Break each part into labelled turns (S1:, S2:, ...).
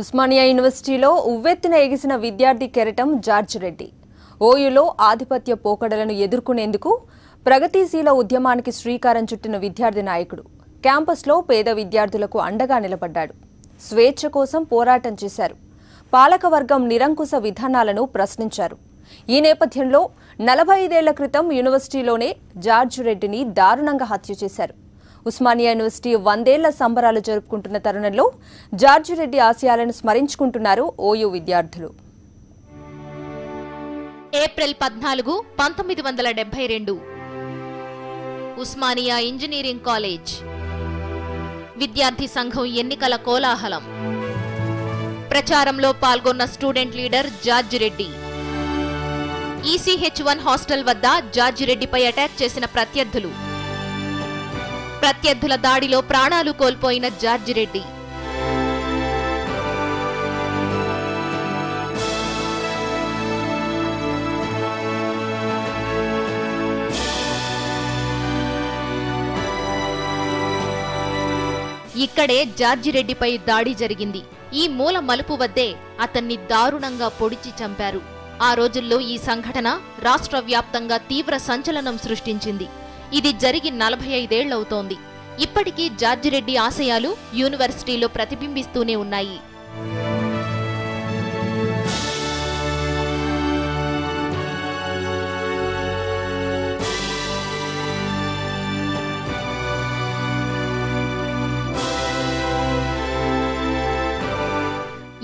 S1: ఉస్మానియా యూనివర్సిటీలో ఉవ్వెత్తున ఎగిసిన విద్యార్థి కెరటం జార్జ్ రెడ్డి. ఓయూలో ఆధిపత్య పోకడలను ఎదుర్కొనేందుకు ప్రగతిశీల ఉద్యమానికి శ్రీకారం చుట్టిన విద్యార్థి నాయకుడు. క్యాంపస్లో పేద విద్యార్థులకు అండగా నిలబడ్డాడు. స్వేచ్ఛ కోసం పోరాటం చేశారు. పాలకవర్గం నిరంకుశ విధానాలను ప్రశ్నించారు. ఈ నేపథ్యంలో 45 ఏళ్ల క్రితం యూనివర్సిటీలోనే జార్జ్ రెడ్డిని దారుణంగా హత్య చేశారు. ఉస్మానియా యూనివర్సిటీ 100 ఏళ్ల సంబరాలు జరుపుకుంటున్న తరుణంలో జార్జ్ రెడ్డి ఆశయాలను స్మరించుకుంటున్నారు ఓయూ విద్యార్థులు.
S2: April 14, 1972 Osmania engineering college. విద్యార్థి సంఘం ఎన్నికల కోలాహలం. ప్రచారంలో పాల్గొన్న student leader George Reddy. ECH1 hostel వద్ద జార్జ్ రెడ్డిపై అటాక్ చేసిన ప్రత్యర్థుల దాడిలో ప్రాణాలు కోల్పోయిన జార్జ్ రెడ్డి. ఇక్కడే జార్జ్ రెడ్డిపై దాడి జరిగింది. ఈ మూల మలుపు వద్దే అతన్ని దారుణంగా పొడిచి చంపారు. ఆ రోజుల్లో ఈ సంఘటన రాష్ట్ర వ్యాప్తంగా తీవ్ర సంచలనం సృష్టించింది. ఇది జరిగి 45 ఏళ్లవుతోంది. ఇప్పటికీ జార్జ్ రెడ్డి ఆశయాలు యూనివర్సిటీలో ప్రతిబింబిస్తూనే ఉన్నాయి.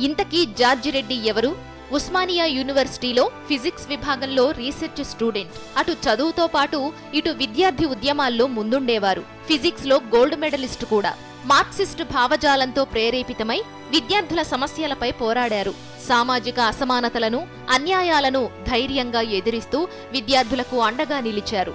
S2: ఇంతకీ జార్జ్ రెడ్డి ఎవరు? ఉస్మానియా యూనివర్సిటీలో ఫిజిక్స్ విభాగంలో రీసెర్చ్ స్టూడెంట్. అటు చదువుతో పాటు ఇటు విద్యార్థి ఉద్యమాల్లో ముందుండేవారు. ఫిజిక్స్ లో గోల్డ్ మెడలిస్ట్ కూడా. మార్క్సిస్ట్ భావజాలంతో ప్రేరేపితమై విద్యార్థుల సమస్యలపై పోరాడారు. సామాజిక అసమానతలను, అన్యాయాలను ధైర్యంగా ఎదిరిస్తూ విద్యార్థులకు అండగా నిలిచారు.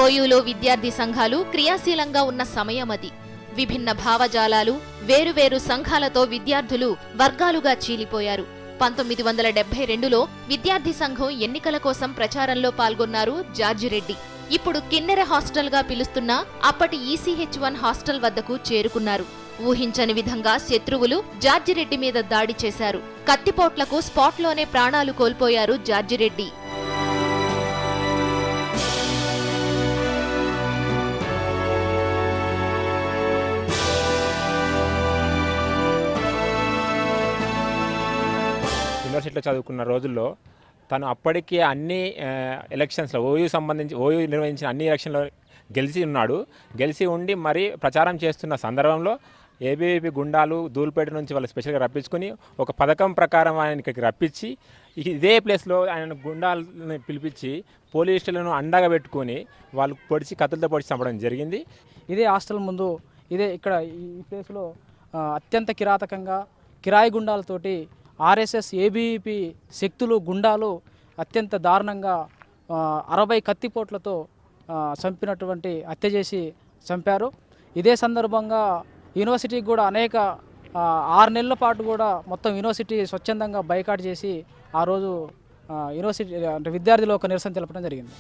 S2: ఓయూలో విద్యార్థి సంఘాలు క్రియాశీలంగా ఉన్న సమయమది. విభిన్న భావజాలాలు, వేరువేరు సంఘాలతో విద్యార్థులు వర్గాలుగా చీలిపోయారు. 1972లో విద్యార్థి సంఘం ఎన్నికల కోసం ప్రచారంలో పాల్గొన్నారు జార్జ్ రెడ్డి. ఇప్పుడు కిన్నెర హాస్టల్గా పిలుస్తున్న అప్పటి ECH1 హాస్టల్ వద్దకు చేరుకున్నారు. ఊహించని విధంగా శత్రువులు జార్జ్ రెడ్డి మీద దాడి చేశారు. కత్తిపోట్లకు స్పాట్లోనే ప్రాణాలు కోల్పోయారు జార్జ్ రెడ్డి.
S3: యూనివర్సిటీలో చదువుకున్న రోజుల్లో తను అప్పటికే అన్ని ఎలక్షన్స్లో ఓయూ నిర్వహించిన అన్ని ఎలక్షన్లో గెలిచి ఉండి మరి ప్రచారం చేస్తున్న సందర్భంలో ఏబీవీపీ గుండాలు ధూల్పేట నుంచి వాళ్ళు స్పెషల్గా రప్పించుకొని ఒక పథకం ప్రకారం ఆయన ఇక్కడికి రప్పించి ఇదే ప్లేస్లో ఆయన గుండాలను పిలిపించి పోలీసులను అండగా పెట్టుకొని వాళ్ళు కత్తులతో పొడిచి చంపడం జరిగింది.
S4: ఇదే హాస్టల్ ముందు ఇక్కడ ఈ ప్లేస్లో అత్యంత కిరాతకంగా కిరాయి గుండాలతోటి RSS ఏబీవీపీ శక్తులు గుండాలు అత్యంత దారుణంగా 60 కత్తిపోట్లతో చంపినటువంటి హత్య చేసి చంపారు. ఇదే సందర్భంగా యూనివర్సిటీకి కూడా అనేక 6 నెలల పాటు కూడా మొత్తం యూనివర్సిటీ స్వచ్ఛందంగా బైకాట్ చేసి ఆ రోజు యూనివర్సిటీ అంటే విద్యార్థులు ఒక నిరసన తెలపడం జరిగింది.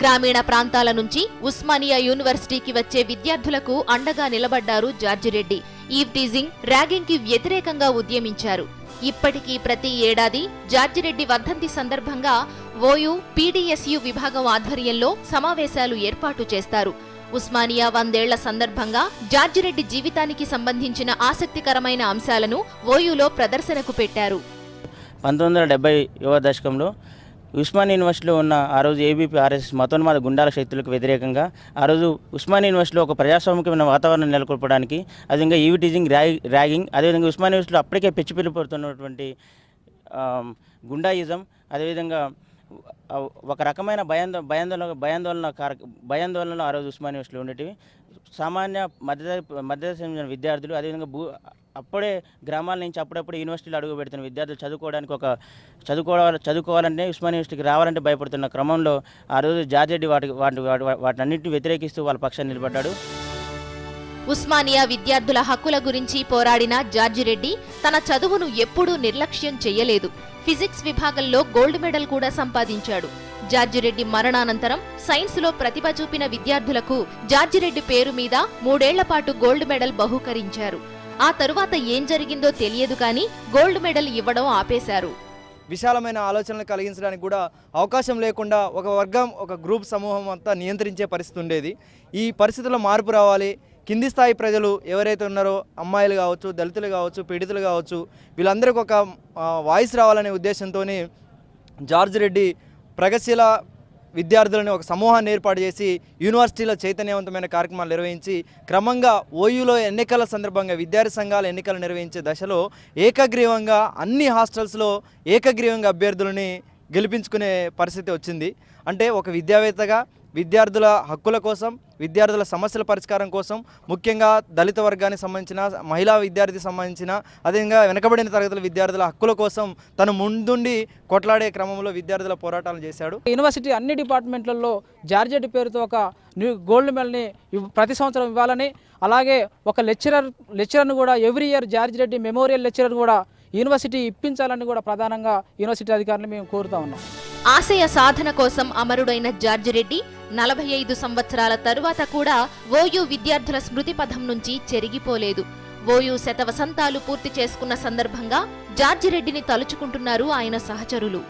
S2: గ్రామీణ ప్రాంతాల నుంచి ఉస్మానియా యూనివర్సిటీకి వచ్చే విద్యార్థులకు అండగా నిలబడ్డారు George Reddy. Eve teasing, ragging కి వ్యతిరేకంగా ఉద్యమించారు. ఇప్పటికీ ప్రతి ఏడాది జార్జ్ రెడ్డి వర్ధంతి సందర్భంగా ఓయూ PDSU విభాగం ఆధ్వర్యంలో సమావేశాలు ఏర్పాటు చేస్తారు. ఉస్మానియా 100 ఏళ్ల సందర్భంగా జార్జ్ రెడ్డి జీవితానికి సంబంధించిన ఆసక్తికరమైన అంశాలను ఓయూలో ప్రదర్శనకు పెట్టారు.
S5: 1970వ దశకంలో ఉస్మానియా యూనివర్సిటీలో ఉన్న ఆ రోజు ఏబీపీ RSS మతోన్మాద గుండాల శక్తులకు వ్యతిరేకంగా ఆ రోజు ఉస్మానియా యూనివర్సిటీలో ఒక ప్రజాస్వామికమైన వాతావరణం నెలకొల్పడానికి, అదేవిధంగా ఈవ్ టీజింగ్, ర్యాగింగ్, అదేవిధంగా ఉస్మానియా యూనివర్సిటీలో అప్పటికే పెచ్చిపిల్లిపోతున్నటువంటి గుండాయిజం, అదేవిధంగా ఒక రకమైన భయాందోళనలు ఆ రోజు ఉస్మానియా యూనివర్సిటీలో ఉండేటివి. సామాన్య మధ్యతరగతి చెందిన విద్యార్థులు, అదేవిధంగా అప్పుడే గ్రామాల నుంచి అప్పుడప్పుడు యూనివర్సిటీలో అడుగు పెడుతున్న విద్యార్థులు చదువుకోవాలంటే ఉస్మానియా యూనివర్సిటీకి రావాలంటే భయపడుతున్న క్రమంలో ఆ రోజు జార్జ్ రెడ్డి వాటన్నింటినీ వ్యతిరేకిస్తూ వాళ్ళ పక్షాన్ని నిలబడ్డాడు.
S2: ఉస్మానియా విద్యార్థుల హక్కుల గురించి పోరాడిన జార్జిరెడ్డి తన చదువును ఎప్పుడూ నిర్లక్ష్యం చెయ్యలేదు. ఫిజిక్స్ విభాగంలో గోల్డ్ మెడల్ కూడా సంపాదించాడు. జార్జిరెడ్డి మరణానంతరం సైన్స్లో ప్రతిభ చూపిన విద్యార్థులకు జార్జిరెడ్డి పేరు మీద 3 ఏళ్ల పాటు గోల్డ్ మెడల్ బహూకరించారు. ఆ తరువాత ఏం జరిగిందో తెలియదు కానీ గోల్డ్ మెడల్ ఇవ్వడం ఆపేశారు.
S6: విశాలమైన ఆలోచనలు కలిగించడానికి కూడా అవకాశం లేకుండా ఒక వర్గం, ఒక గ్రూప్ సమూహం అంతా నియంత్రించే పరిస్థితి ఉండేది. ఈ పరిస్థితుల్లో మార్పు రావాలి. కింది స్థాయి ప్రజలు ఎవరైతే ఉన్నారో, అమ్మాయిలు కావచ్చు, దళితులు కావచ్చు, పీడితులు కావచ్చు, వీళ్ళందరికీ ఒక వాయిస్ రావాలనే ఉద్దేశంతో జార్జిరెడ్డి ప్రగతిశీల విద్యార్థులను ఒక సమూహాన్ని ఏర్పాటు చేసి యూనివర్సిటీలో చైతన్యవంతమైన కార్యక్రమాలు నిర్వహించి క్రమంగా ఓయూలో ఎన్నికల సందర్భంగా విద్యార్థి సంఘాల ఎన్నికలు నిర్వహించే దశలో ఏకగ్రీవంగా అన్ని హాస్టల్స్లో ఏకగ్రీవంగా అభ్యర్థులని గెలిపించుకునే పరిస్థితి వచ్చింది. అంటే ఒక విద్యావేత్తగా విద్యార్థుల హక్కుల కోసం, విద్యార్థుల సమస్యల పరిష్కారం కోసం, ముఖ్యంగా దళిత వర్గానికి సంబంధించిన, మహిళా విద్యార్థికి సంబంధించిన, అదేవిధంగా వెనుకబడిన తరగతుల విద్యార్థుల హక్కుల కోసం తను ముందుండి కొట్లాడే క్రమంలో విద్యార్థుల పోరాటాలు చేశాడు.
S4: యూనివర్సిటీ అన్ని డిపార్ట్మెంట్లలో జార్జిరెడ్డి పేరుతో ఒక గోల్డ్ మెడల్ని ప్రతి సంవత్సరం ఇవ్వాలని, అలాగే ఒక లెక్చరర్ను కూడా every year George Reddy memorial lecturer కూడా యూనివర్సిటీ ఇప్పించాలని కూడా ప్రధానంగా యూనివర్సిటీ అధికారులను మేము కోరుతా ఉన్నాం.
S2: ఆశయ సాధన కోసం అమరుడైన జార్జిరెడ్డి 45 సంవత్సరాల తరువాత కూడా ఓయూ విద్యార్థుల స్మృతి పథం నుంచి చెరిగిపోలేదు. ఓయూ శతవసంతాలు పూర్తి చేసుకున్న సందర్భంగా జార్జిరెడ్డిని తలుచుకుంటున్నారు ఆయన సహచరులు.